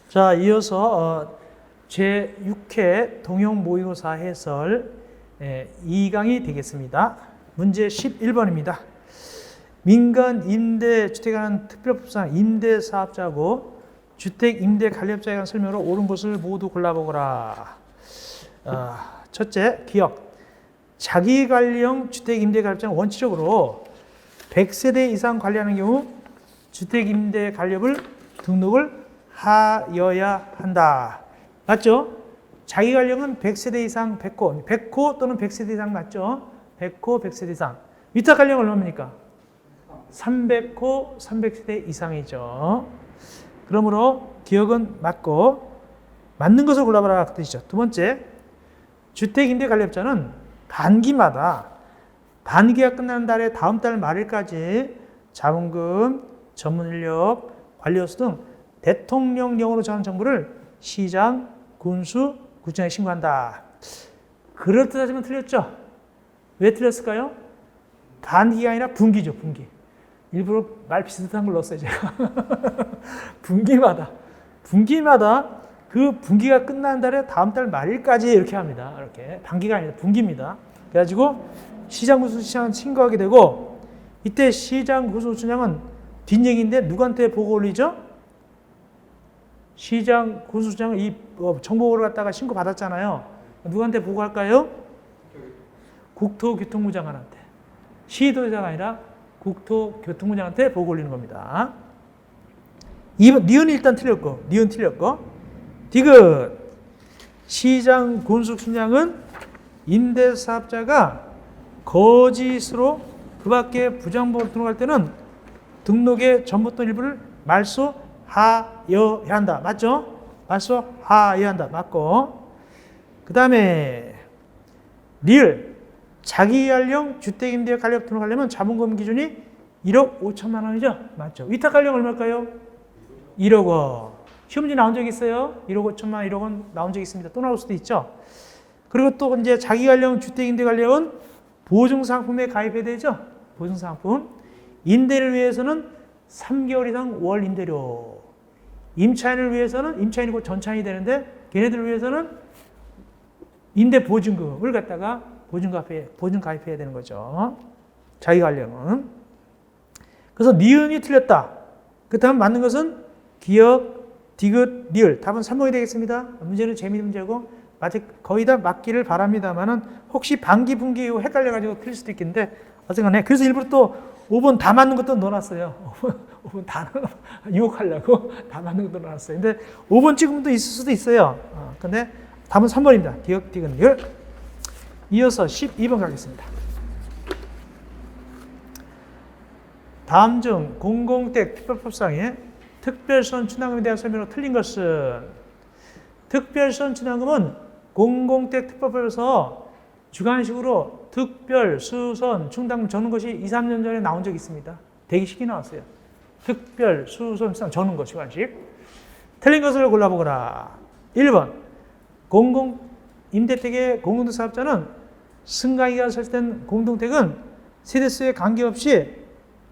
자, 이어서 제6회 동형 모의고사 해설 2강이 되겠습니다. 문제 11번입니다. 민간 임대 주택에 관한 특별법상 임대사업자고 주택 임대 관리업자에 관한 설명으로 옳은 것을 모두 골라보거라. 첫째, 기억. 자기관리형 주택 임대 관리업자는 원칙적으로 100세대 이상 관리하는 경우 주택 임대 관리업을 등록을 하여야 한다. 맞죠? 자기관리형은 100세대 이상 100호, 100호 또는 100세대 이상 맞죠? 100호, 100세대 이상. 위탁관리형 얼마입니까? 300호, 300세대 이상이죠. 그러므로 기억은 맞고 맞는 것을 골라봐라 그 뜻이죠. 두 번째, 주택임대관리업자는 반기마다 반기가 끝나는 달에 다음 달 말일까지 자본금, 전문인력, 관리호수 등 대통령령으로 정한 정보를 시장, 군수, 구청에 신고한다. 그럴듯하지만 틀렸죠? 왜 틀렸을까요? 반기가 아니라 분기죠, 분기. 일부러 말 비슷한 걸 넣었어요, 제가. 분기마다 그 분기가 끝나는 달에 다음 달 말일까지 이렇게 합니다. 이렇게. 반기가 아니라 분기입니다. 그래가지고 시장, 군수, 시장은 신고하게 되고 이때 시장, 군수, 구청장은 뒷얘기인데 누구한테 보고 올리죠? 시장, 군수장은 이 정보를 갖다가 신고 받았잖아요. 누구한테 보고할까요? 국토교통부 장관한테. 시도지사가 아니라 국토교통부 장관한테 보고 올리는 겁니다. 니은 일단 틀렸고, 니은 틀렸고. 디귿. 시장, 군수, 구청장은 임대사업자가 거짓으로 그 밖에 부정보를 등록할 때는 등록의 전부 또는 일부를 말소하여야 한다. 맞죠? 말소하여야 한다. 맞고. 그 다음에 리을. 자기관리형 주택임대 관리업 등록하려면 자본금 기준이 1억 5천만 원이죠? 맞죠? 위탁관리형 얼마일까요? 1억 원. 시험 문제 나온 적 있어요? 1억 5천만 원, 1억 원 나온 적 있습니다. 또 나올 수도 있죠? 그리고 또 이제 자기관리형 주택임대 관리업은 보증상품에 가입해야 되죠? 보증상품. 임대를 위해서는 3개월 이상 월 임대료. 임차인을 위해서는 임차인이 곧 전차인이 되는데 걔네들을 위해서는 임대 보증금을 갖다가 보증 가입해야 되는 거죠. 자기관리형은. 그래서 니은이 틀렸다. 그 다음 맞는 것은 기억, 디귿, 리을. 답은 3번이 되겠습니다. 문제는 재미있는 문제고 거의 다 맞기를 바랍니다만은 혹시 반기, 분기 이후 헷갈려가지고 틀릴 수도 있겠는데 어쨌거나 그래서 일부러 또 5번 다 맞는 것도 넣어놨어요. 5번 다 유혹하려고 다 맞는 것도 넣어놨어요. 근데 5번 찍으면 또 있을 수도 있어요. 근데 답은 3번입니다. 기억, 디귿, 리을. 이어서 12번 가겠습니다. 다음 중 공공택 특별법상의 특별선 충당금에 대한 설명으로 틀린 것은 특별선 충당금은 공공택 특별법에서 주관식으로 특별, 수선, 충당금 적는 것이 2, 3년 전에 나온 적이 있습니다. 대기식이 나왔어요. 특별, 수선, 충당 적는 것, 주관식. 틀린 것을 골라보거라. 1번. 임대택의 공동택 사업자는 승가기가 설정된 공동택은 세대수에 관계없이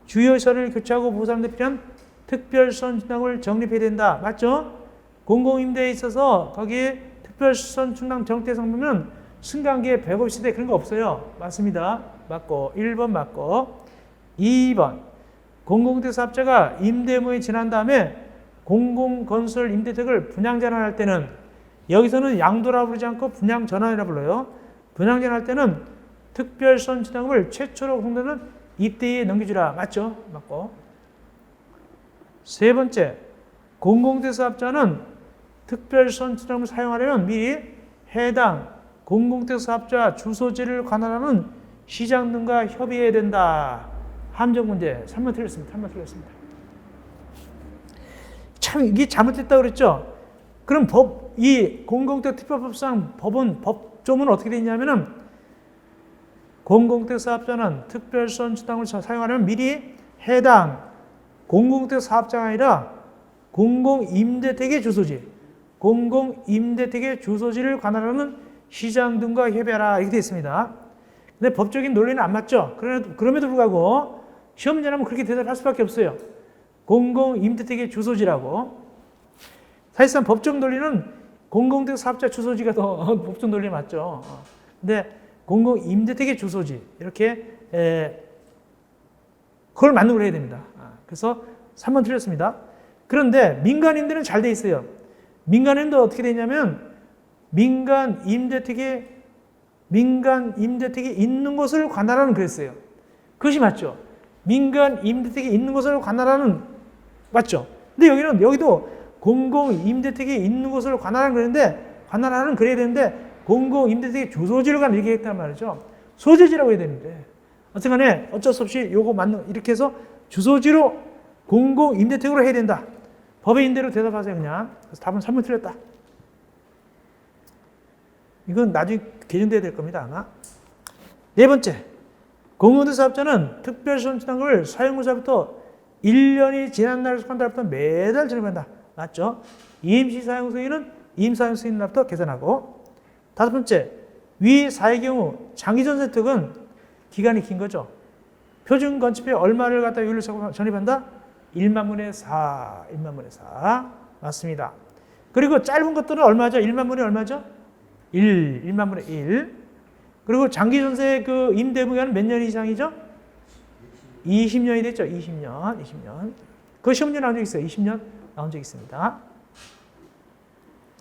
주요시설을 교체하고 보상하는 데 필요한 특별선 충당을 적립해야 된다. 맞죠? 공공임대에 있어서 거기에 특별선 충당 정택 상품은 승가관계 150세대 그런 거 없어요. 맞습니다. 맞고 1번 맞고 2번 공공택 사업자가 임대 의무에 지난 다음에 공공건설 임대택을 분양전환할 때는 여기서는 양도라 부르지 않고 분양전환이라 불러요. 분양전환할 때는 특별선 충당금을 최초로 공동되는 이때에 넘겨주라. 맞죠? 맞고. 세 번째, 공공택 사업자는 특별선 충당금을 사용하려면 미리 해당 공공택 사업자 주소지를 관할하는 시장 등과 협의해야 된다. 함정 문제. 3번 틀렸습니다. 3번 틀렸습니다. 참 이게 잘못됐다고 그랬죠? 그럼 이 공공택 특별법상 법조문은 어떻게 되어 있냐면은 공공택 사업자는 특별선 충당을 사용하려면 미리 해당 공공택 사업자가 아니라 공공임대택의 주소지를 관할하는 시장 등과 협의하라 이렇게 되어 있습니다. 근데 법적인 논리는 안 맞죠? 그럼에도 불구하고 시험 문제라면 그렇게 대답할 수밖에 없어요. 공공임대택의 주소지라고. 사실상 법정 논리는 공공택 사업자 주소지가 더 법정 논리 맞죠. 근데 공공임대택의 주소지 이렇게 그걸 맞는 걸 해야 됩니다. 그래서 3번 틀렸습니다. 그런데 민간임대는 잘 돼 있어요. 민간임대 어떻게 되냐면 민간 임대택이 있는 것을 관할하는 그랬어요. 그것이 맞죠. 민간 임대택이 있는 것을 관할하는 맞죠. 근데 여기도 공공 임대택이 있는 것을 관할하는 그랬는데 그래야 되는데 공공 임대택의 주소지를 가면 이렇게 했단 말이죠. 소재지라고 해야 되는데 어쨌간에 어쩔 수 없이 요거 맞는 이렇게 해서 주소지로 공공 임대택으로 해야 된다. 법의 인대로 대답하세요 그냥. 그래서 답은 3번 틀렸다. 이건 나중에 개정돼야 될 겁니다 아마. 네 번째, 공공임대 사업자는 특별시험지단금을 사용자부터 1년이 지난 날 속한 달부터 매달 지급한다. 맞죠? 임시 사용 승인은 임사용 승인 날부터 계산하고. 다섯 번째, 위 사의 경우 장기전 세특은 기간이 긴 거죠. 표준 건축비에 얼마를 갖다 유율을 전입한다? 1만 분의 4. 1만 분의 4. 맞습니다. 그리고 짧은 것들은 얼마죠? 1만 분의 얼마죠? 1만 분의 1. 그리고 장기 전세 그 임대 기간은 몇 년 이상이죠? 20년이 됐죠. 20년. 그 시험문제 나온 적 있어요. 20년 나온 적 있습니다.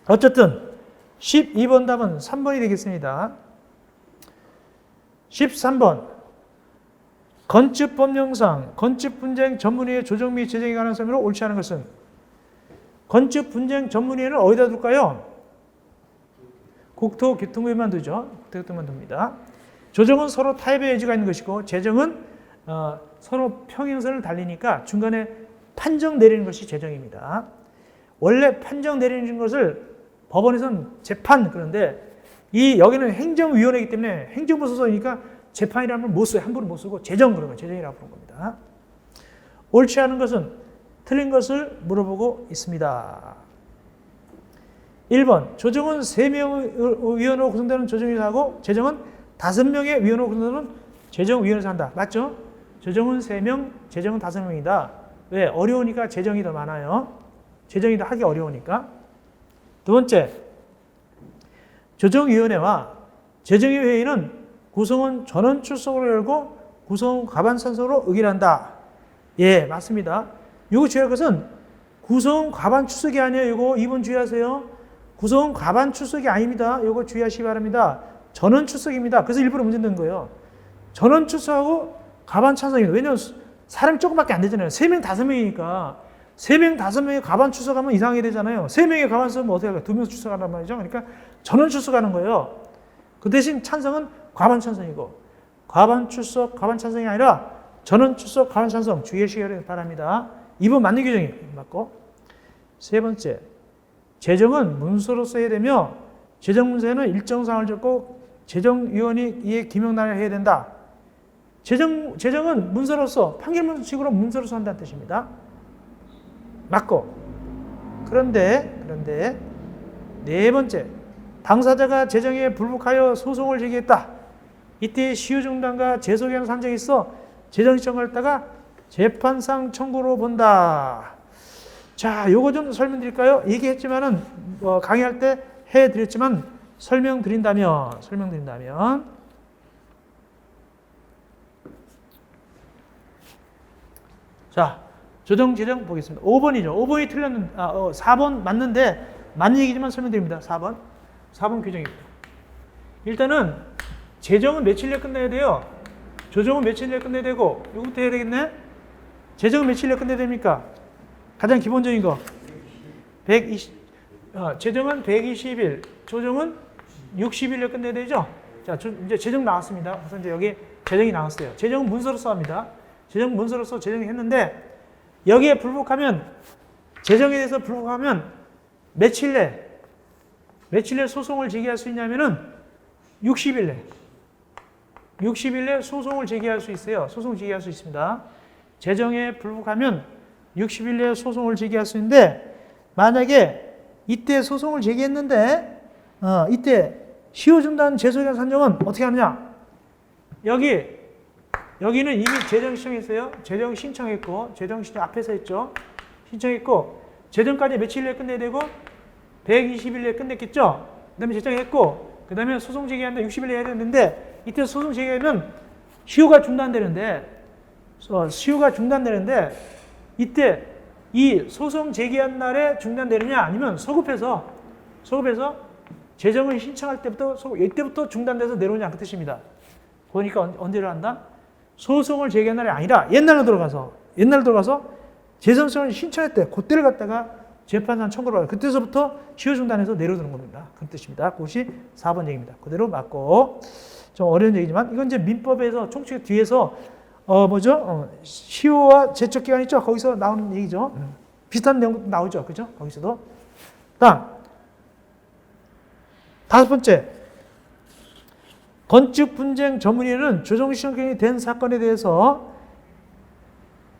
어쨌든 12번 답은 3번이 되겠습니다. 13번. 건축법령상 건축분쟁 전문위의 조정 및 제정에 관한 설명으로 옳지 않은 것은 건축분쟁 전문위에는 어디다 둘까요? 국토교통부에만 두죠. 국토교통부에만 둡니다. 조정은 서로 타협의 여지가 있는 것이고 제정은 서로 평행선을 달리니까 중간에 판정 내리는 것이 제정입니다. 원래 판정 내리는 것을 법원에서는 재판 그런데 여기는 행정위원회이기 때문에 행정부 소속이니까 재판이라는 걸 못 써요. 함부로 못 쓰고 제정 그러면 제정이라고 부르는 겁니다. 옳지 않은 것은 틀린 것을 물어보고 있습니다. 1번 조정은 3명 위원으로 구성되는 조정위원회하고 제정은 5명의 위원으로 구성되는 제정위원회에서 한다. 맞죠? 조정은 3명, 제정은 5명이다. 왜? 어려우니까 제정이 더 많아요. 제정이 더 하기 어려우니까. 두 번째, 조정위원회와 제정위회의는 구성원 전원 출석으로 열고 구성원 과반 찬성으로 의결한다. 예, 맞습니다. 요거 주의할 것은 구성원 과반 출석이 아니에요. 요거 2번 주의하세요. 구성원 과반 출석이 아닙니다. 요거 주의하시기 바랍니다. 전원 출석입니다. 그래서 일부러 문제 낸 거예요. 전원 출석하고 과반 찬성입니다. 왜냐하면 사람이 조금밖에 안 되잖아요. 3명, 5명이니까 3명, 5명이 과반 출석하면 이상하게 되잖아요. 3명이 과반 출석하면 어떻게 할까요? 2명 출석한단 말이죠. 그러니까 전원 출석하는 거예요. 그 대신 찬성은 과반 찬성이고 과반 출석, 과반 찬성이 아니라 전원 출석, 과반 찬성 주의하시기 바랍니다. 2번 맞는 규정이 맞고. 세 번째, 제정은 문서로 써야 되며 제정 문서에는 일정 사항을 적고 제정위원이 이에 기명란을 해야 된다. 제정은 문서로서 판결문식으로 문서로서 한다는 뜻입니다. 맞고. 그런데 네 번째, 당사자가 제정에 불복하여 소송을 제기했다. 이때 시효중단과 재소기한 산정이 있어 제정 시청을 했다가 재판상 청구로 본다. 자, 요거 좀 설명드릴까요? 얘기했지만은 강의할 때 해드렸지만 설명드린다면 자, 조정 제정 보겠습니다. 5번이죠. 5번이 틀렸는데 4번 맞는데 맞는 얘기지만 설명드립니다. 4번 규정입니다. 일단은 제정은 며칠 내에 끝내야 돼요. 조정은 며칠 내에 끝내야 되고 이거부터 해야 되겠네. 제정은 며칠 내에 끝내야 됩니까? 가장 기본적인 거 제정은 120일, 조정은 60일 내에 끝내야 되죠. 자, 이제 제정 나왔습니다. 그래서 이제 여기 제정이 나왔어요. 제정은 문서로서 합니다. 제정 문서로서 제정이 했는데 여기에 불복하면 제정에 대해서 불복하면 며칠 내 소송을 제기할 수 있냐면은 60일 내 소송을 제기할 수 있어요. 소송을 제기할 수 있습니다. 제정에 불복하면 60일 내에 소송을 제기할 수 있는데 만약에 이때 소송을 제기했는데 이때 시효중단 재소기한 산정은 어떻게 하느냐? 여기는 이미 제정 신청했어요. 제정 신청했고 제정 신청 앞에서 했죠. 신청했고 제정까지 며칠 내에 끝내야 되고 120일 내에 끝냈겠죠? 그 다음에 제정했고, 그 다음에 소송 제기한다 60일 내에 해야 되는데, 이때 소송 제기하면 시효가 중단되는데, 이때 이 소송 제기한 날에 중단되느냐, 아니면 소급해서 재정을 신청할 때부터, 이때부터 중단돼서 내려오냐, 그 뜻입니다. 그러니까 언제를 한다? 소송을 제기한 날이 아니라 옛날로 들어가서 재정성을 신청했대. 그때를 갖다가 재판상 청구를 받아요. 그때서부터 시효 중단해서 내려오는 겁니다. 그런 뜻입니다. 그것이 4번 얘기입니다. 그대로 맞고, 좀 어려운 얘기지만 이건 이제 민법에서 총칙 뒤에서 시효와 제척 기간 있죠? 거기서 나오는 얘기죠. 비슷한 내용도 나오죠. 그죠? 거기서도. 다음 5번째. 건축 분쟁 전문위원회는 조정 신청이 된 사건에 대해서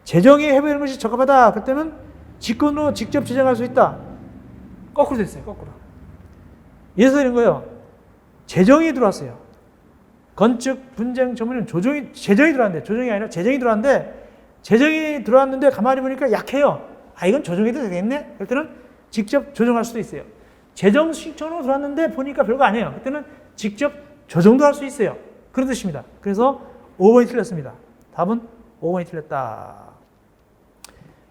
재정이 해부되는 것이 적합하다. 그때는 직권으로 직접 제정할 수 있다. 거꾸로 됐어요. 거꾸로. 예를 들은 거예요. 재정이 들어왔어요. 건축 분쟁 전문위원회는 재정이 들어왔는데, 조정이 아니라 재정이 들어왔는데, 재정이 들어왔는데 가만히 보니까 약해요. 아, 이건 조정해도 되겠네? 그럴 때는 직접 조정할 수도 있어요. 재정 신청으로 들어왔는데 보니까 별거 아니에요. 그때는 직접 조정도 할 수 있어요. 그런 뜻입니다. 그래서 5번이 틀렸습니다. 답은 5번이 틀렸다.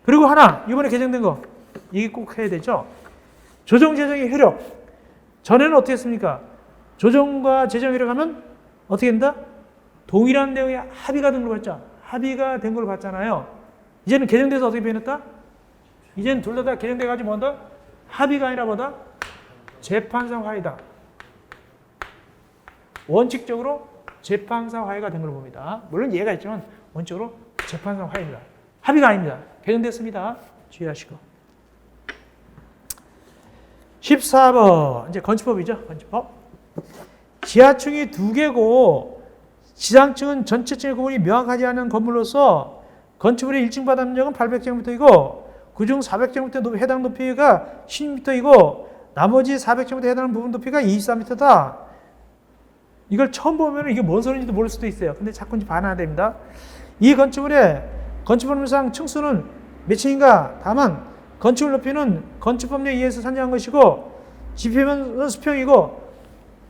그리고 하나, 이번에 개정된 거, 이게 꼭 해야 되죠. 조정 재정의 효력. 전에는 어떻게 했습니까? 조정과 재정 효력하면 어떻게 된다? 동일한 내용의 합의가 된 걸 봤죠. 합의가 된 걸 봤잖아요. 이제는 개정돼서 어떻게 변했다? 이제는 둘 다 개정돼가지고 뭐다? 합의가 아니라 뭐다? 재판상 화해다. 원칙적으로 재판상 화해가 된 걸 봅니다. 물론 예가 있지만 원칙적으로 재판상 화해입니다. 합의가 아닙니다. 개정됐습니다. 주의하시고. 14번 이제 건축법이죠. 건축법. 지하층이 2개고 지상층은 전체층의 구분이 명확하지 않은 건물로서 건축물의 1층 바닥 면적은 800제곱미터이고 그중 400제곱미터 해당 높이가 10m이고 나머지 400제곱미터 해당하는 부분 높이가 24m다. 이걸 처음 보면 이게 뭔 소리인지도 모를 수도 있어요. 근데 자꾸 이제 반환해야 됩니다. 이 건축물의 건축법률상 층수는 몇 층인가? 다만 건축물 높이는 건축법령에 의해서 산정한 것이고 지표면 수평이고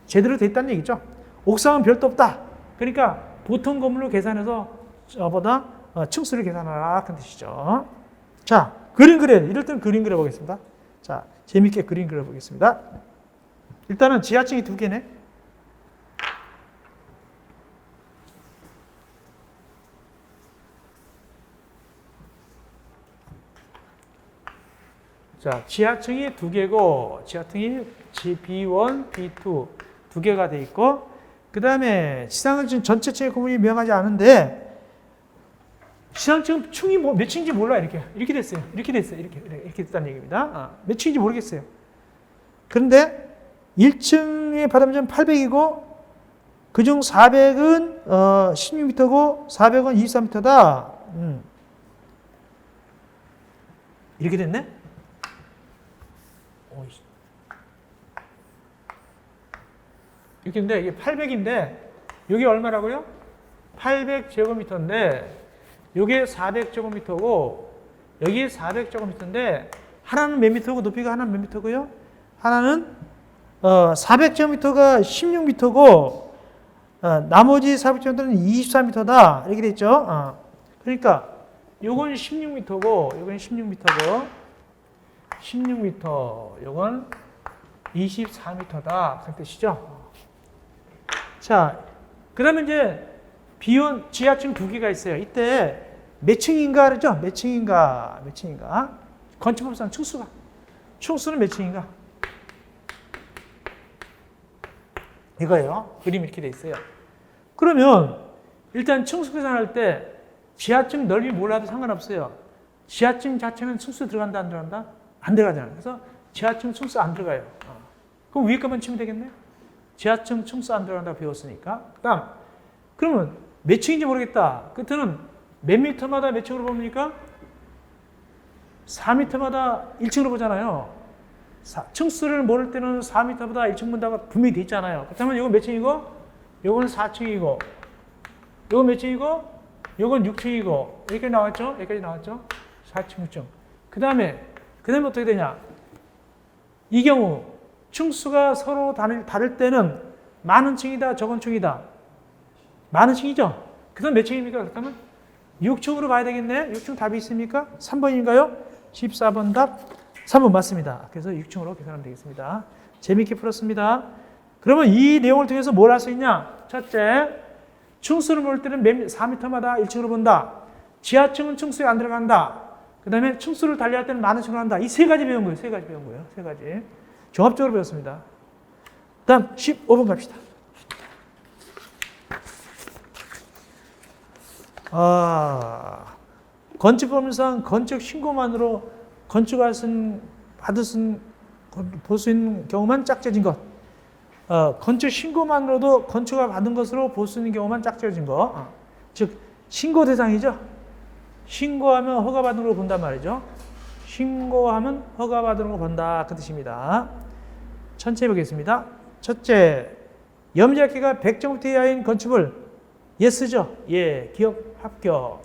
제대로 돼 있다는 얘기죠. 옥상은 별도 없다. 그러니까 보통 건물로 계산해서 저보다 층수를 계산하라 그런 뜻이죠. 자, 그림 그려. 이럴 때는 그림 그려보겠습니다. 자, 재밌게 그림 그려보겠습니다. 일단은 지하층이 2개네. 자, 지하층이 2개고, 지하층이 B1, B2 2개가 돼 있고, 그 다음에 지상층 전체 층의 구분이 명하지 않은데, 지상층 층이 몇 층인지 몰라, 이렇게 됐어요. 이렇게 됐다는 얘기입니다. 몇 층인지 모르겠어요. 그런데 1층의 바닥면적은 800이고, 그중 400은 16m고, 400은 24m다. 이렇게 됐네? 이렇게 인데 이게 800인데 이게 얼마라고요? 800제곱미터인데 이게 400제곱미터고 여기 400제곱미터인데 하나는 몇 미터고 높이가 하나는 몇 미터고요? 하나는 400제곱미터가 16미터고 나머지 400제곱미터는 24미터다 이렇게 됐죠. 그러니까 요건 16미터고 요건 16미터고 16m, 요건 24m다. 그 뜻이죠. 자, 그 다음에 이제 비원 지하층 2개가 있어요. 이때 몇 층인가 그러죠? 몇 층인가? 건축법상 층수는 몇 층인가? 이거예요. 그림이 이렇게 돼 있어요. 그러면 일단 층수 계산할 때 지하층 넓이 몰라도 상관없어요. 지하층 자체는 층수 들어간다, 안 들어간다? 안 들어가잖아요. 그래서 지하층 층수 안 들어가요. 그럼 위에 것만 치면 되겠네? 지하층 층수 안 들어간다고 배웠으니까. 다음, 그러면 몇 층인지 모르겠다. 끝에는 몇 미터마다 몇 층으로 봅니까? 4미터마다 1층으로 보잖아요. 층수를 모를 때는 4미터보다 1층 본다고 분명히 돼 있잖아요. 그렇다면 이건 몇 층이고, 이건 4층이고, 이건 몇 층이고, 이건 6층이고, 여기까지 나왔죠? 4층, 6층. 그 다음에 어떻게 되냐? 이 경우 층수가 서로 다를 때는 많은 층이다, 적은 층이다. 많은 층이죠. 그다음 몇 층입니까? 그렇다면 6층으로 봐야 되겠네. 6층 답이 있습니까? 3번인가요? 14번 답 3번 맞습니다. 그래서 6층으로 계산하면 되겠습니다. 재미있게 풀었습니다. 그러면 이 내용을 통해서 뭘 할 수 있냐? 첫째, 층수를 볼 때는 4m마다 1층으로 본다. 지하층은 층수에 안 들어간다. 그 다음에 층수를 달리할 때는 많은 층으로 한다. 이 세 가지 배운 거예요. 세 가지. 종합적으로 배웠습니다. 다음 15번 갑시다. 건축법률상 건축 신고만으로 건축할 볼 수 있는 경우만 짝지어진 것. 건축 신고만으로도 건축을 받은 것으로 볼 수 있는 경우만 짝지어진 것. 즉 신고 대상이죠. 신고하면 허가받은 걸로 본단 말이죠. 신고하면 허가받은 걸로 본다. 그 뜻입니다. 천천히 보겠습니다. 첫째, 염지학계가 100점부터 이하인 건축물 예스죠? 예, 기업 합격.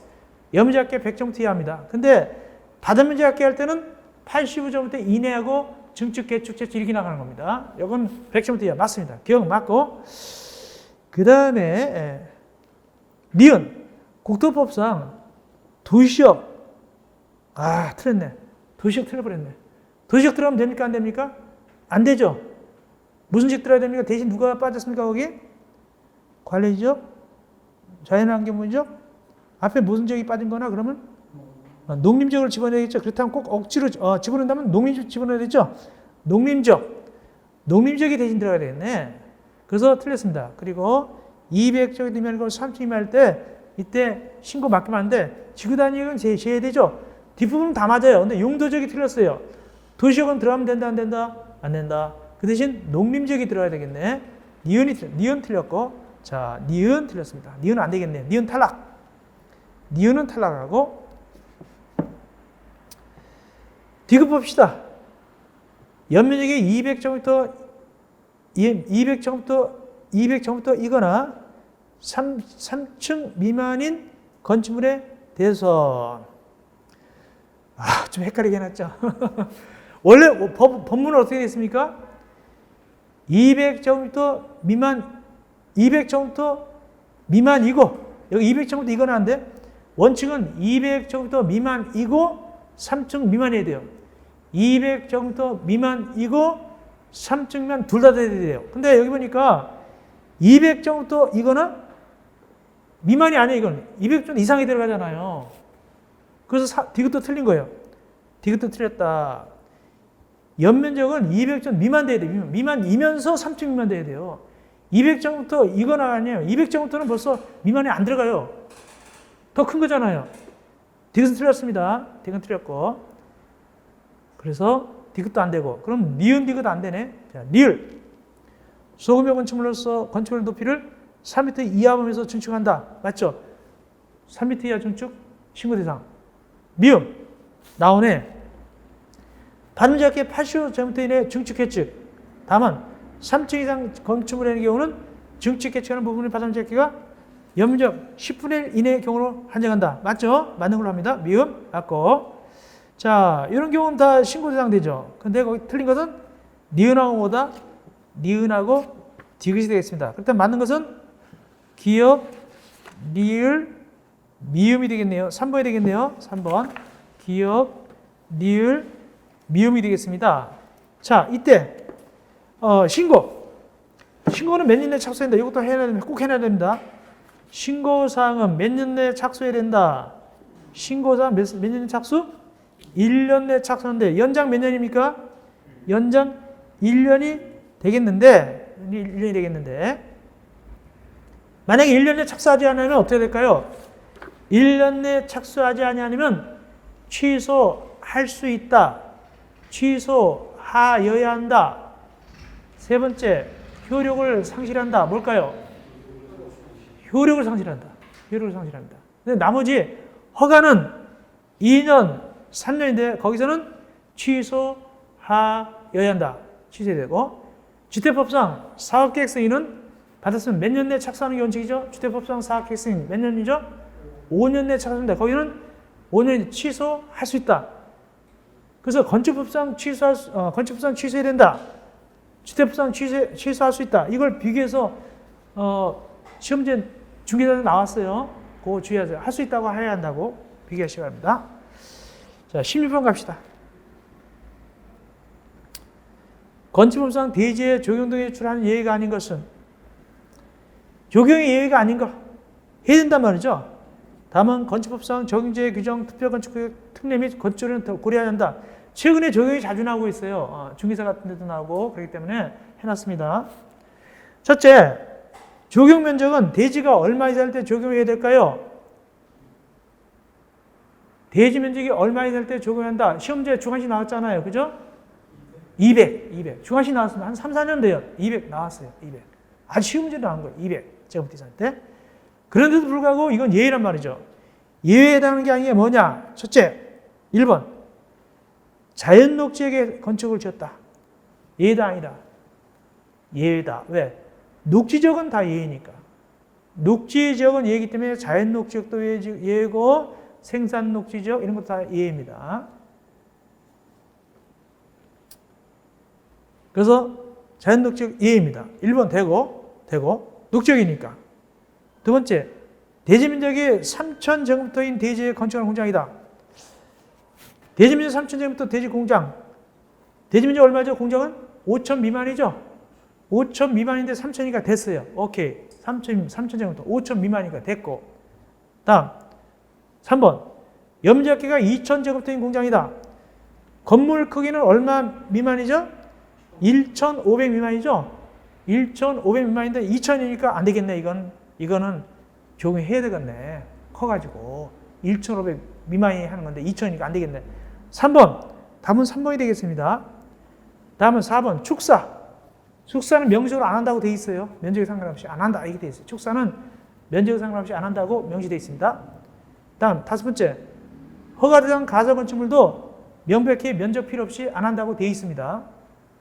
염지학계 100점부터 이하입니다. 근데 다단면지학계 할 때는 85점부터 이내하고 증축, 개축, 제출 이렇게 나가는 겁니다. 이건 100점부터 이하 맞습니다. 기억 맞고. 그 다음에 니은 국토법상 도시역 틀렸네. 도시역 틀려버렸네. 도시역 들어가면 됩니까? 안 됩니까? 안 되죠. 무슨 직 들어야 됩니까? 대신 누가 빠졌습니까? 거기? 관리지역? 자연환경부지역? 앞에 무슨 지역이 빠진 거나 그러면? 농림지역을 집어넣어야겠죠. 그렇다면 꼭 억지로 집어넣는다면 농림지역 집어넣어야 되죠. 농림지역이 대신 들어가야 되겠네. 그래서 틀렸습니다. 그리고 200쪽이 되면 이걸 3층이면 할 때 이때 신고 맡기면 안 돼. 지구단위역은 제해야 되죠. 뒷부분은 다 맞아요. 근데 용도지역이 틀렸어요. 도시역은 들어가면 된다, 안 된다? 안 된다. 그 대신 농림지역이 들어가야 되겠네. 니은 틀렸고, 자, 니은 틀렸습니다. 니은은 안 되겠네. 니은 탈락. 니은은 탈락하고, 디귿 봅시다. 연면적이 200제곱미터 이거나 3층 미만인 건축물에 대해서 좀 헷갈리게 해놨죠. 원래 법문은 어떻게 됐습니까? 200제곱미터 미만이고 여기 200제곱미터 이거는 안 돼. 원칙은 200제곱미터 미만이고 3층 미만이어야 돼요. 200제곱미터 미만이고 3층 미만 둘 다 돼야 돼요. 근데 여기 보니까 200제곱미터 이거는 미만이 아니에요. 이건 200제곱미터 이상이 들어가잖아요. 그래서 디귿도 틀린 거예요. 디귿도 틀렸다. 연면적은 200제곱 미만 돼야 돼요. 미만이면서 3층 미만 돼야 돼요. 200제곱미터 이건 아니에요. 200제곱미터는 벌써 미만이 안 들어가요. 더 큰 거잖아요. 디귿은 틀렸습니다. 디귿은 틀렸고. 그래서 디귿도 안 되고. 그럼 니은 디귿 안 되네. 자, 리을. 소규모 건축물로서 건축물 높이를 3m 이하 범위에서 증축한다. 맞죠? 3m 이하 증축 신고 대상. 미음. 나오네. 반지하계 85제곱미터 이내 증축 해측. 다만 3층 이상 건축물의 경우는 증축 해측하는 부분의 반지하계가 연면적 10분의 1 이내의 경우로 한정한다. 맞죠? 맞는 걸로 합니다. 미음 맞고. 자, 이런 경우는 다 신고 대상 되죠. 근데 거기 틀린 것은 니은하고 뭐다? 니은하고 디귿이 되겠습니다. 그렇다면 맞는 것은 기역, 리을, 미음이 되겠네요. 3번이 되겠네요. 3번. 기역, 리을, 미음이 되겠습니다. 자, 이때 신고는 몇 년 내에 착수해야 된다. 이것도 해야 됩니다. 꼭 해야 됩니다. 신고사항은 몇 년 내에 착수해야 된다. 신고사항 몇 년 내에 착수? 1년 내에 착수하는데 연장 몇 년입니까? 연장 1년이 되겠는데 만약에 1년 내에 착수하지 않으면 어떻게 될까요? 1년 내에 착수하지 않으면 취소할 수 있다. 취소하여야 한다. 세 번째, 효력을 상실한다. 뭘까요? 효력을 상실한다. 근데 나머지 허가는 2년, 3년인데 거기서는 취소하여야 한다. 취소되고 주택법상 사업계획 승인은 받았으면 몇 년 내에 착수하는 게 원칙이죠? 주택법상 사업계획 승인 몇 년이죠? 5년 내에 착수합니다. 거기는 5년 취소할 수 있다. 그래서 건축법상 건축법상 취소해야 된다. 주택법상 취소할 수 있다. 이걸 비교해서 시험제 중개사에 나왔어요. 그거 주의하세요. 할 수 있다고 해야 한다고 비교하시기 바랍니다. 자, 16번 갑시다. 건축법상 대지에 적용 등에 출하는 예외가 아닌 것은 적용의 예외가 아닌 거 해야 된단 말이죠. 다만 건축법상 적용제의 규정, 특별건축구역 특례 및 건축을 더 고려해야 한다. 최근에 적용이 자주 나오고 있어요. 중개사 같은 데도 나오고 그렇기 때문에 해놨습니다. 첫째, 적용 면적은 대지가 얼마 이상일 때 적용해야 될까요? 대지 면적이 얼마 이상일 때 적용해야 한다. 시험지에 주관식 나왔잖아요. 그죠? 200. 주관식 나왔으면 한 3, 4년 돼요. 200 나왔어요. 200. 아주 쉬운 문제 나온 거예요. 200. 제곱미터 이상 때. 그런데도 불구하고 이건 예외란 말이죠. 예외에 해당하는 게 아니게 뭐냐? 첫째, 1번. 자연 녹지역에 건축을 지었다. 예외다 아니다. 예외다. 왜? 녹지지역은 다 예외니까. 녹지지역은 예외이기 때문에 자연 녹지역도 예외고 생산 녹지지역 이런 것도 다 예외입니다. 그래서 자연 녹지역 예외입니다. 1번 되고 녹지역이니까. 두 번째, 대지 면적이 3,000제곱미터인 대지에 건축하는 공장이다. 대지 면적 3,000제곱미터 대지 공장. 대지 면적 얼마죠? 공장은 5,000 미만이죠? 5,000 미만인데 3,000이니까 됐어요. 오케이. 3,000제곱미터. 5,000 미만이니까 됐고. 다음, 3번. 연면적계가 2,000제곱미터인 공장이다. 건물 크기는 얼마 미만이죠? 1,500 미만이죠? 1,500 미만인데 2,000이니까 안 되겠네. 이거는 적용해야 되겠네. 커가지고 1,500 미만이 하는 건데 2,000이니까 안 되겠네. 3번. 답은 3번이 되겠습니다. 다음은 4번. 축사는 명시적으로 안 한다고 되어 있어요. 면적에 상관없이 안 한다. 이렇게 되어 있어요. 축사는 면적에 상관없이 안 한다고 명시되어 있습니다. 다음 5번째. 허가대상 가설건축물도 명백히 면적 필요 없이 안 한다고 되어 있습니다.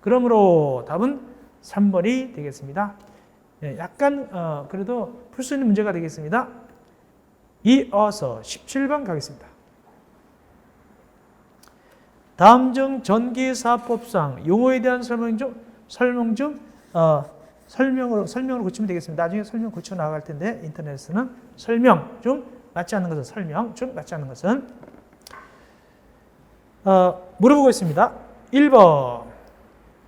그러므로 답은 3번이 되겠습니다. 네, 약간 그래도 풀 수 있는 문제가 되겠습니다. 이어서 17번 가겠습니다. 다음 중 전기사업법상 용어에 대한 설명으로 고치면 되겠습니다. 나중에 설명 고쳐 나갈 텐데 인터넷에서는 설명 중 맞지 않는 것은 물어보고 있습니다. 1번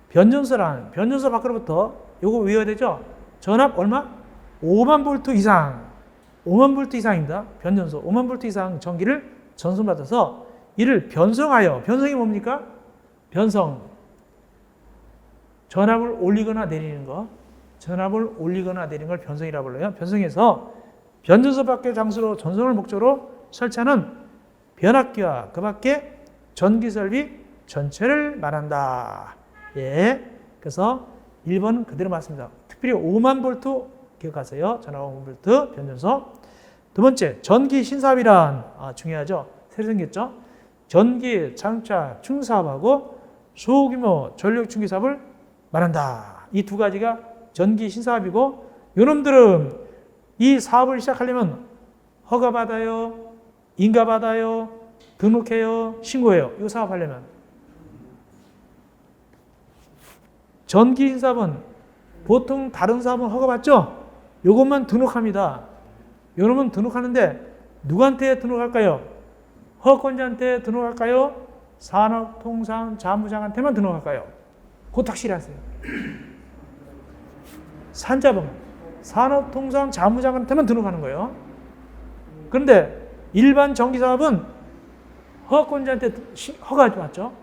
변전소 밖으로부터 요거 외워야 되죠? 전압 얼마? 5만 볼트 이상. 5만 볼트 이상입니다. 변전소 5만 볼트 이상 전기를 전송받아서 이를 변성하여, 변성이 뭡니까? 변성. 전압을 올리거나 내리는 거. 전압을 올리거나 내리는 걸 변성이라고 불러요. 변성해서 변전소 밖의 장소로 전송을 목적으로 설치하는 변압기와 그 밖의 전기설비 전체를 말한다. 예. 그래서 1번은 그대로 맞습니다. 특별히 5만 볼트 기억하세요. 전압 5만 볼트 변전소. 두 번째, 전기 신사업이란 중요하죠. 새로 생겼죠. 전기 장차 충사업하고 소규모 전력 충기 사업을 말한다. 이 두 가지가 전기 신사업이고 요놈들은 이 사업을 시작하려면 허가 받아요, 인가 받아요, 등록해요, 신고해요. 이 사업하려면 전기 신사업은 보통 다른 사업은 허가 받죠. 요것만 등록합니다. 요놈은 등록하는데 누구한테 등록할까요? 허가권자한테 등록할까요? 산업통상자무장한테만 등록할까요? 그거 확실히 하세요. 산자범, 산업통상자무장한테만 등록하는 거예요. 그런데 일반 전기사업은 허가권자한테 허가 맞죠?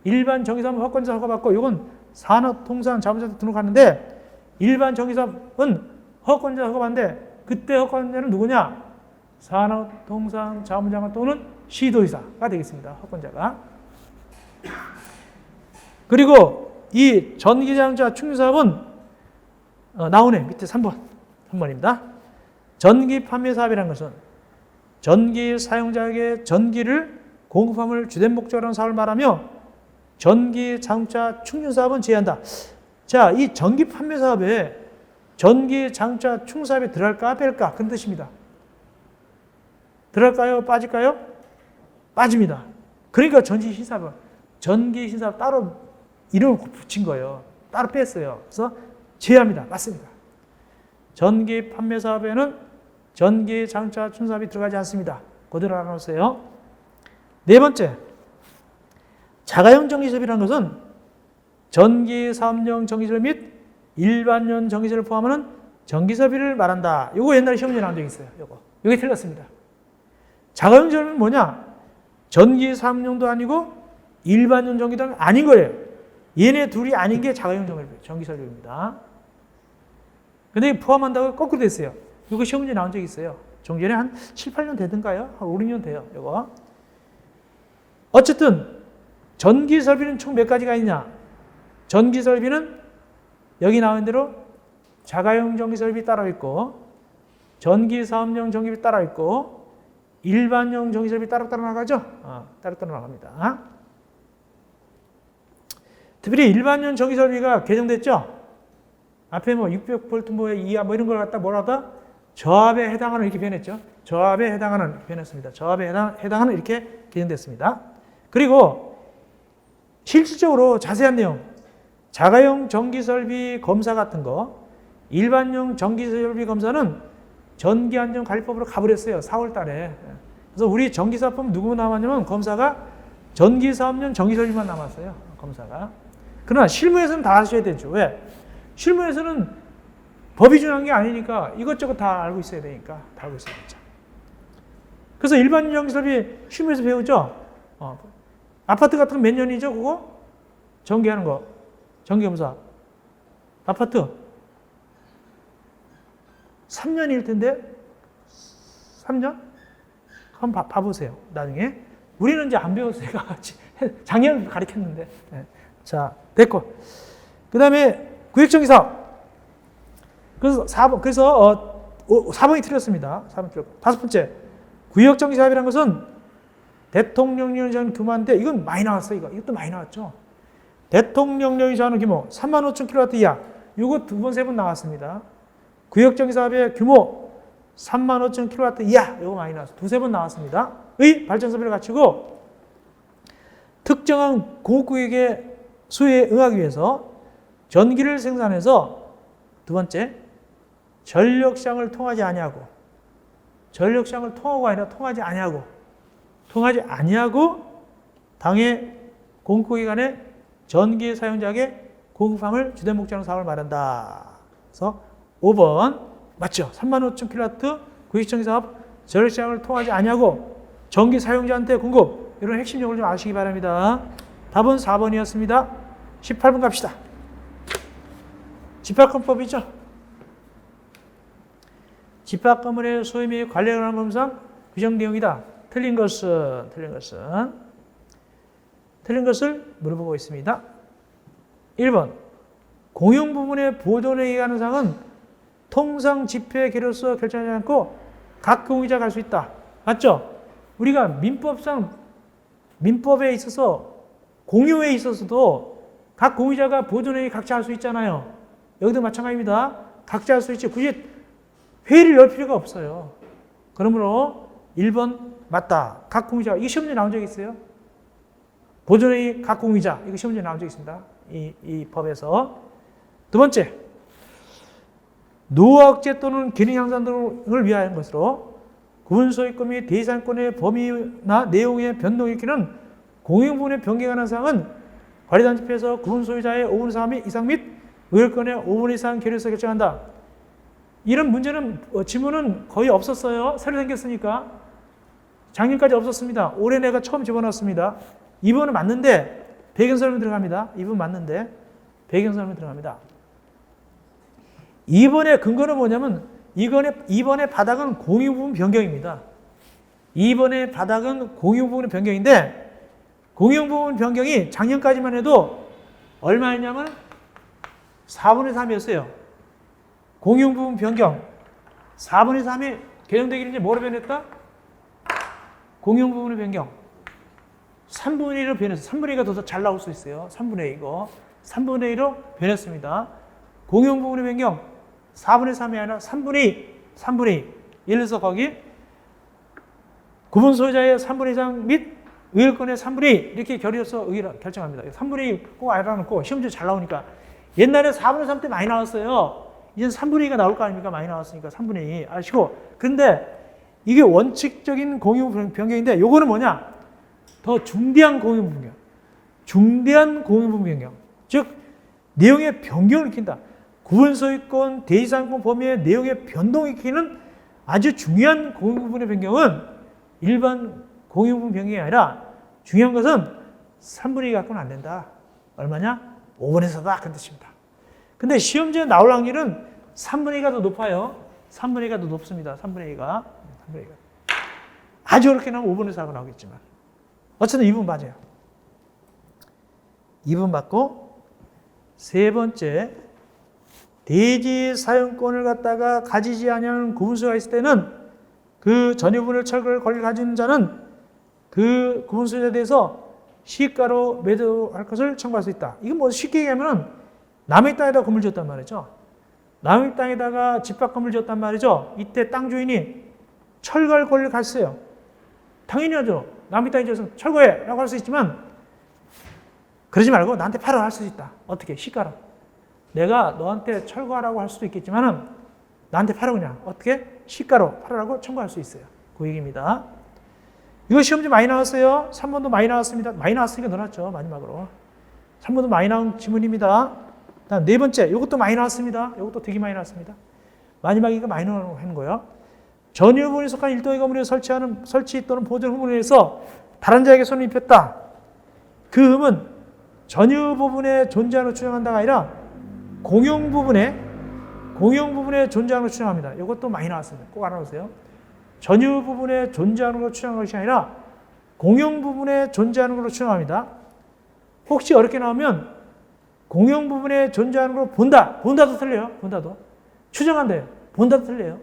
일반 전기사업은 허가권자 허가 받고 이건 산업통상자무장한테 등록하는데 일반 전기사업은 허가권자 허가 받는데 그때 허가권자는 누구냐? 산업통상자무장관 또는 시도의사가 되겠습니다. 허가권자가. 그리고 이 전기장차 충전사업은 나오네. 밑에 3번입니다. 전기 판매 사업이라는 것은 전기 사용자에게 전기를 공급함을 주된 목적으로 하는 사업을 말하며 전기 장차 충전 사업은 제외한다. 자, 이 전기 판매 사업에 전기 장차 충전 사업에 들어갈까 뺄까 그런 뜻입니다. 들어갈까요? 빠질까요? 빠집니다. 그러니까 전기 신사업은 전기신사업 따로 이름을 붙인 거예요. 따로 뺐어요. 그래서 제외합니다. 맞습니다. 전기 판매 사업에는 전기 장차 춘사업이 들어가지 않습니다. 그대로 알아놓으세요. 네 번째, 자가용 전기사업이라는 것은 전기 사업용 전기사업 및 일반용 전기사업을 포함하는 전기사업을 말한다. 이거 옛날에 시험에 나온 적이 있어요. 이게 틀렸습니다. 자가용 전기는 뭐냐? 전기 사업용도 아니고 일반용 전기도 아닌 거예요. 얘네 둘이 아닌 게 자가용 전기사업입니다. 근데 포함한다고 거꾸로 됐어요. 이거 시험 문제 나온 적이 있어요. 종전에 한 7, 8년 되던가요? 한 5, 6년 돼요. 이거. 어쨌든 전기 설비는 총 몇 가지가 있냐? 전기 설비는 여기 나온 대로 자가용 전기 설비 따로 있고 전기 사업용 전기비 따로 있고 일반용 전기 설비 따로 나가죠? 따로 나갑니다. 특별히 일반용 전기 설비가 개정됐죠? 앞에 뭐 600V 뭐 이하 뭐 이런 걸 갖다 뭐라다 저압에 해당하는 이렇게 변했죠. 저압에 해당하는 변했습니다. 저압에 해당하는 이렇게 개정됐습니다. 그리고 실질적으로 자세한 내용, 자가용 전기설비 검사 같은 거, 일반용 전기설비 검사는 전기안전관리법으로 가버렸어요. 4월 달에. 그래서 우리 전기사업법 누구 남았냐면 검사가 전기사업용 전기설비만 남았어요. 검사가. 그러나 실무에서는 다 하셔야 되죠. 왜? 실무에서는 법이 준한 게 아니니까 이것저것 다 알고 있어야 되니까 다 알고 있어야 되죠. 그래서 일반용 전기설비 실무에서 배우죠. 아파트 같은 거 몇 년이죠, 그거? 전기하는 거. 전기검사. 아파트. 3년일 텐데? 3년? 한번 봐보세요, 나중에. 우리는 이제 안 배웠어요. 작년 가르쳤는데. 네. 자, 됐고. 그 다음에 구획전기사업. 그래서 4번이 틀렸습니다. 4번 틀렸고. 다섯 번째. 구역전기사업이라는 것은 대통령령이 정하는 규모인데 이건 많이 나왔어요. 이것도 많이 나왔죠. 대통령령이 정하는 규모 35,000kW 이하. 이거 두 번, 세 번 나왔습니다. 구역전기사업의 규모 35,000kW 이하. 이거 많이 나왔어요. 두세 번 나왔습니다. 의 발전소비를 갖추고 특정한 공급구역의 수요에 응하기 위해서 전기를 생산해서 두 번째, 전력시장을 통하지 아니하고 전력시장을 통하고가 아니라 통하지 아니하고 당해 공급구역 간의 전기 사용자에게 공급함을 주된 목적으로 사업을 말한다. 그래서 5번 맞죠? 35,000kW 구역전기 사업 전력시장을 통하지 아니하고 전기 사용자한테 공급. 이런 핵심 용어를 좀 아시기 바랍니다. 답은 4번이었습니다. 18번 갑시다. 집합건법이죠. 집합건물의 소유 및 관리에 관한 법상 규정 내용이다. 틀린 것을 물어보고 있습니다. 1번 공용 부분의 보존에 의한 사항은 통상 집회 계로서 결정하지 않고 각 공유자가 할 수 있다. 맞죠? 우리가 민법에 있어서 공유에 있어서도 각 공유자가 보존회의 각자 할 수 있잖아요. 여기도 마찬가지입니다. 각자 할 수 있지. 굳이 회의를 열 필요가 없어요. 그러므로 1번 맞다. 각 공유자. 이거 시험문제 나온 적 있어요? 보존회의 각 공유자. 이거 시험문제 나온 적 있습니다. 이 법에서. 두 번째. 노후 억제 또는 기능 향상 등을 위하여 것으로 구분 소유권 및 대상권의 범위나 내용의 변동을 일으키는 공용 부분의 변경에 관한 사항은 관리단 집회에서 구분 소유자의 5분 이상 및 의결권의 5분 이상 계류에서 결정한다. 이런 문제는 지문은 거의 없었어요. 새로 생겼으니까. 작년까지 없었습니다. 올해 내가 처음 집어넣었습니다. 2번은 맞는데 배경설명 들어갑니다. 2번 맞는데 배경설명 들어갑니다. 2번의 근거는 뭐냐면 2번의 바닥은 공유 부분 변경입니다. 2번의 바닥은 공유 부분 변경인데 공유 부분 변경이 작년까지만 해도 얼마였냐면 4분의 3이었어요. 공유 부분 변경 4분의 3이 개정되기를 이제 뭐로 변했다? 공유 부분의 변경 3분의 1로 변했어요. 3분의 2가 더 잘 나올 수 있어요. 3분의 2 이거 3분의 2로 변했습니다. 공유 부분의 변경 4분의 3이 아니라 3분의 2. 예를 들어서 거기 구분 소유자의 3분의 2 이상 및 의결권의 3분의 2 이렇게 결의해서 결정합니다. 3분의 2 꼭 알아놓고 시험지 잘 나오니까. 옛날에 4분의 3 때 많이 나왔어요. 이제는 3분의 2가 나올 거 아닙니까? 많이 나왔으니까 3분의 2 아시고. 그런데 이게 원칙적인 공유 변경인데 요거는 뭐냐? 더 중대한 공유 변경. 중대한 공유 변경. 즉 내용의 변경을 일으킨다. 구분소유권, 대지상권 범위의 내용의 변동을 일으키는 아주 중요한 공유분의 변경은 일반 공유분 변경이 아니라 중요한 것은 3분의 2 갖고는 안 된다. 얼마냐? 5분의 4다. 그런 뜻입니다. 근데 시험지에 나올 확률은 3분의 2가 더 높아요. 3분의 2가 더 높습니다. 3분의 2가. 아주 어렵게 나오면 5분의 4가 나오겠지만. 어쨌든 2분 맞아요. 2분 맞고, 세 번째, 대지 사용권을 갖다가 가지지 아니하는 구분소유가 있을 때는 그 전유분을 철거할 권리를 가진 자는 그 구분소유에 대해서 시가로 매도할 것을 청구할 수 있다. 이건 뭐 쉽게 얘기하면 남의 땅에다 건물 지었단 말이죠. 남의 땅에다가 집합 건물 지었단 말이죠. 이때 땅 주인이 철거할 권리를 가졌어요. 당연히 하죠. 남의 땅에 지어서 철거해 라고 할 수 있지만 그러지 말고 나한테 팔아 할 수 있다. 어떻게? 시가로. 내가 너한테 철거하라고 할 수도 있겠지만은 나한테 팔아 그냥. 어떻게? 시가로 팔으라고 청구할 수 있어요. 그 얘기입니다. 이거 시험지 많이 나왔어요. 3번도 많이 나왔습니다. 많이 나왔으니까 넣어놨죠. 마지막으로. 3번도 많이 나온 지문입니다. 다음 네 번째. 이것도 많이 나왔습니다. 이것도 되게 많이 나왔습니다. 마지막에 이거 많이 나오는 거예요. 전유분이 속한 일동의 건물에 설치 또는 보존 후문에 의해서 다른 자에게 손을 입혔다. 그 흠은 전유 부분에 존재하는 걸 추정한다가 아니라 공용 부분에 존재하는 걸 추정합니다. 이것도 많이 나왔습니다. 꼭 알아보세요. 전유 부분에 존재하는 걸 추정하는 것이 아니라 공용 부분에 존재하는 걸로 추정합니다. 혹시 어렵게 나오면 공용 부분에 존재하는 걸 본다. 본다도 틀려요. 본다도. 추정한대요. 본다도 틀려요.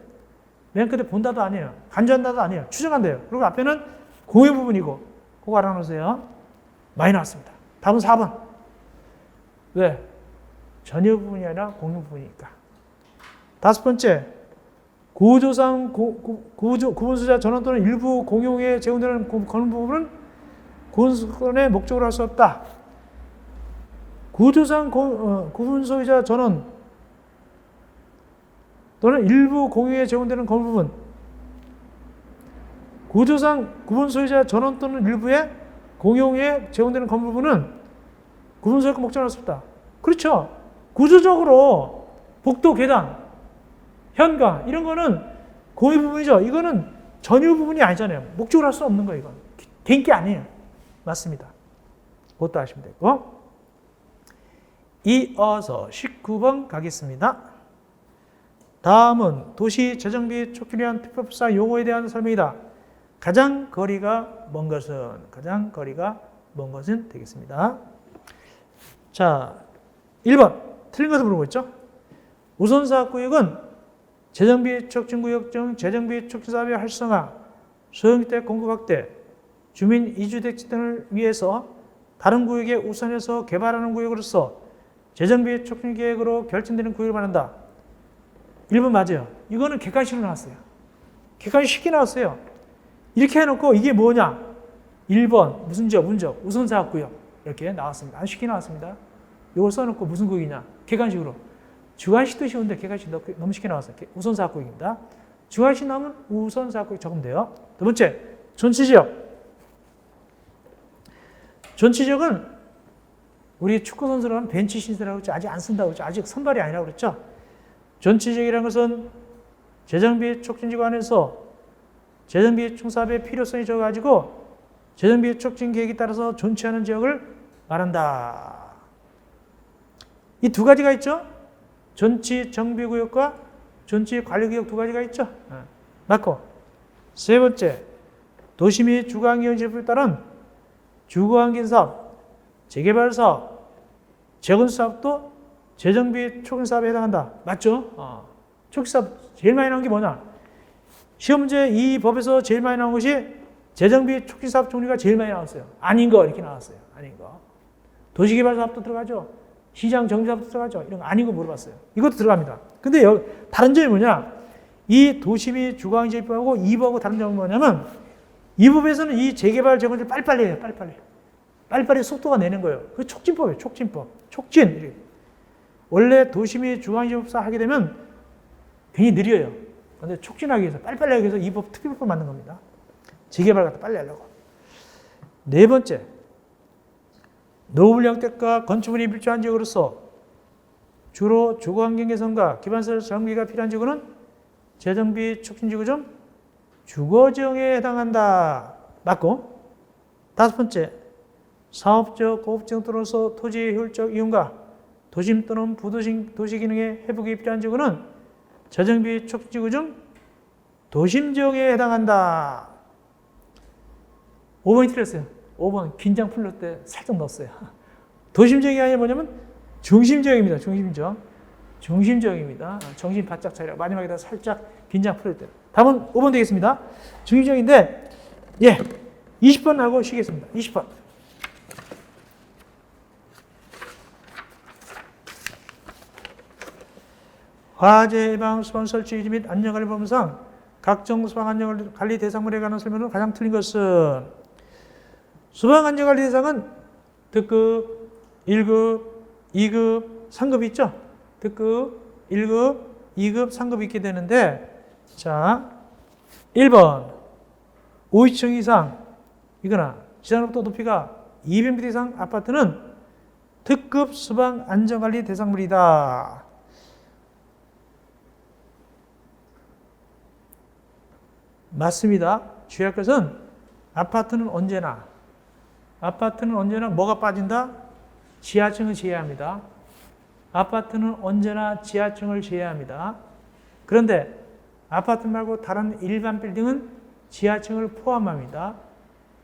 맨 끝에 본다도 아니에요. 간주한다도 아니에요. 추정한대요. 그리고 앞에는 공용 부분이고 그거 알아놓으세요. 많이 나왔습니다. 답은 4번. 왜? 전유 부분이 아니라 공용 부분이니까. 다섯 번째, 구조상 구분소유자 전원 또는 일부 공용에 제공되는 건물 부분은 구분소유권의 목적으로 할 수 없다. 구조상 구분소유자 전원 또는 일부 공용에 제공되는 건물 부분, 구조상 구분소유자 전원 또는 일부의 공용에 제공되는 건물 부분은 구분소유권 목적으로 할 수 없다. 그렇죠. 구조적으로 복도, 계단, 현관 이런 거는 공유 부분이죠. 이거는 전유 부분이 아니잖아요. 목적으로 할 수 없는 거예요. 이건 개인 게 아니에요. 맞습니다. 그것도 아시면 되고. 이어서 19번 가겠습니다. 다음은 도시 재정비 촉진에 대한 특별법상 용어에 대한 설명이다. 가장 거리가 먼 것은 되겠습니다. 자, 1번 틀린 것을 물어보고 있죠. 우선사업구역은 재정비 촉진구역 중 재정비 촉진사업의 활성화, 소형주택 공급 확대, 주민 이주택지 등을 위해서 다른 구역에 우선해서 개발하는 구역으로서 재정비 촉진 계획으로 결정되는 구역을 말한다. 1번 맞아요. 이거는 객관식으로 나왔어요. 객관식 쉽게 나왔어요. 이렇게 해놓고 이게 뭐냐? 1번 무슨 지역, 문적, 우선사업구역 이렇게 나왔습니다. 아주 쉽게 나왔습니다. 이걸 써놓고 무슨 구역이냐? 객관식으로. 주관식도 쉬운데 객관식 너무 쉽게 나왔어요. 우선사업구역입니다. 주관식 나오면 우선사업구역 적으면 돼요. 두 번째, 존치지역. 존치지역은 우리 축구선수는 벤치 신세라고 했죠. 아직 안 쓴다고 했죠. 아직 선발이 아니라고 그랬죠. 존치지역이라는 것은 재정비 촉진기관에서 재정비 총사업의 필요성이 적어가지고 재정비 촉진 계획에 따라서 존치하는 지역을 말한다. 이 두 가지가 있죠. 존치 정비구역과 존치 관리구역 두 가지가 있죠. 맞고. 세 번째, 도시 및 주거환경지표에 따른 주거환경사업, 재개발사업, 재건사업도 재정비 촉진사업에 해당한다. 맞죠? 촉진사업 제일 많이 나온 게 뭐냐? 시험 문제 이 법에서 제일 많이 나온 것이 재정비 촉진사업 종류가 제일 많이 나왔어요. 아닌 거 이렇게 나왔어요. 아닌 거. 도시개발사업도 들어가죠. 시장 정비사업도 들어가죠. 이런 거 아닌 거 물어봤어요. 이것도 들어갑니다. 근데 다른 점이 뭐냐? 이 도시 및 주거환경지표하고 2부하고 다른 점은 뭐냐면 이 법에서는 이 재개발 재건축을 빨리빨리 해요. 빨리빨리 속도가 내는 거예요. 그 촉진법이에요. 촉진법. 촉진. 원래 도심이 중앙지법사 하게 되면 괜히 느려요. 그런데 촉진하기 위해서 빨리빨리 하기 위해서 이 법 특별법 만든 겁니다. 재개발 갖다 빨리 하려고. 네 번째, 노후 양택과 건축물이 밀집한 지역으로서 주로 주거환경 개선과 기반시설 정비가 필요한 지구는 재정비 촉진지구 중 주거지형에 해당한다. 맞고, 다섯 번째, 사업적, 고급지형 또는서 토지의 효율적 이용과 도심 또는 부도심 도시 기능의 회복이 필요한 지구는 재정비 촉진지구 중 도심지역에 해당한다. 5번이 틀렸어요. 5번 긴장 풀릴 때 살짝 넣었어요. 도심지역이 아니라 뭐냐면 중심지역입니다. 중심지역입니다. 정신 바짝 차려. 마지막에다 살짝 긴장 풀릴 때. 답은 5번 되겠습니다. 중심지역인데, 예, 20번 하고 쉬겠습니다. 20번. 화재 예방, 수방 설치 유지 및 안전관리 법률상 각종 수방 안전관리 대상물에 관한 설명으로 가장 틀린 것은 수방 안전관리 대상은 특급, 1급, 2급, 3급이 있죠? 특급, 1급, 2급, 3급이 있게 되는데 자, 1번 50층 이상 이거나 지상로부터 높이가 200m 이상 아파트는 특급 수방 안전관리 대상물이다. 맞습니다. 주의할 것은 아파트는 언제나 뭐가 빠진다? 지하층을 제외합니다. 아파트는 언제나 지하층을 제외합니다. 그런데 아파트 말고 다른 일반 빌딩은 지하층을 포함합니다.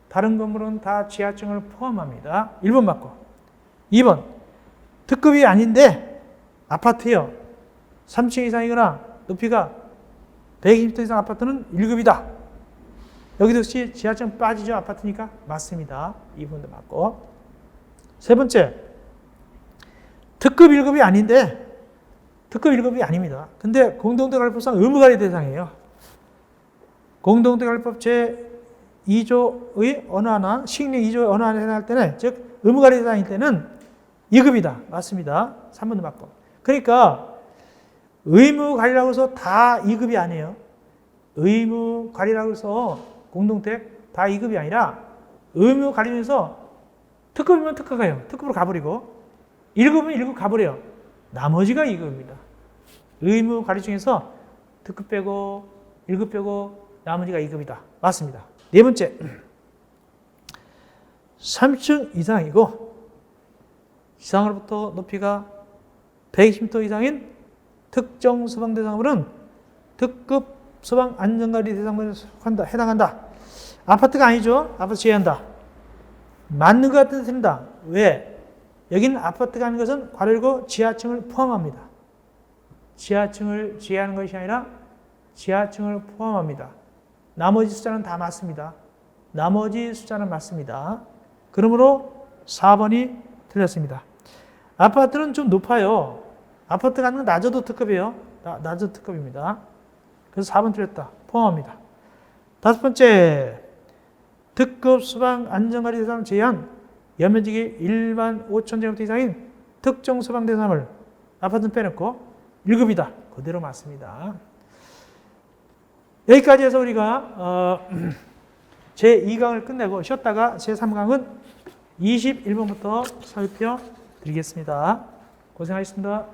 다른 건물은 다 지하층을 포함합니다. 1번 맞고. 2번 특급이 아닌데 아파트요. 3층 이상이거나 높이가 120m 이상 아파트는 1급이다. 여기도 혹시 지하층 빠지죠? 아파트니까? 맞습니다. 2번도 맞고. 세 번째, 특급 1급이 아닌데 특급 1급이 아닙니다. 근데 공동대관리법상 의무관리 대상이에요. 공동대관리법 제2조의 어느 하나, 시행령 2조의 어느 하나에 해당할 때는, 즉 의무관리 대상일 때는 2급이다. 맞습니다. 3번도 맞고. 그러니까 의무관리라고 해서 다 2급이 아니에요. 의무관리라고 해서 공동택 다 2급이 아니라 의무관리면서 특급이면 특급가요. 특급으로 가버리고 1급은 1급 가버려요. 나머지가 2급입니다. 의무관리 중에서 특급 빼고 1급 빼고 나머지가 2급이다. 맞습니다. 네 번째, 3층 이상이고 지상으로부터 높이가 120m 이상인 특정 수방 대상물은 특급 수방 안전관리 대상물에 해당한다. 아파트가 아니죠. 아파트 제외한다. 맞는 것 같은데 틀린다. 왜? 여기는 아파트가 아닌 것은 괄호 지하층을 포함합니다. 지하층을 제외하는 것이 아니라 지하층을 포함합니다. 나머지 숫자는 다 맞습니다. 나머지 숫자는 맞습니다. 그러므로 4번이 틀렸습니다. 아파트는 좀 높아요. 아파트가 아닌 건 낮아도 특급이에요. 낮아도 특급입니다. 그래서 4번 틀렸다. 포함합니다. 다섯 번째, 특급 수방 안전관리 대상을 제외한 연면적이 1만 5천 제곱미터 이상인 특정 수방 대상을 아파트는 빼놓고 1급이다. 그대로 맞습니다. 여기까지 해서 우리가 제2강을 끝내고 쉬었다가 제3강은 21번부터 살펴드리겠습니다. 고생하셨습니다.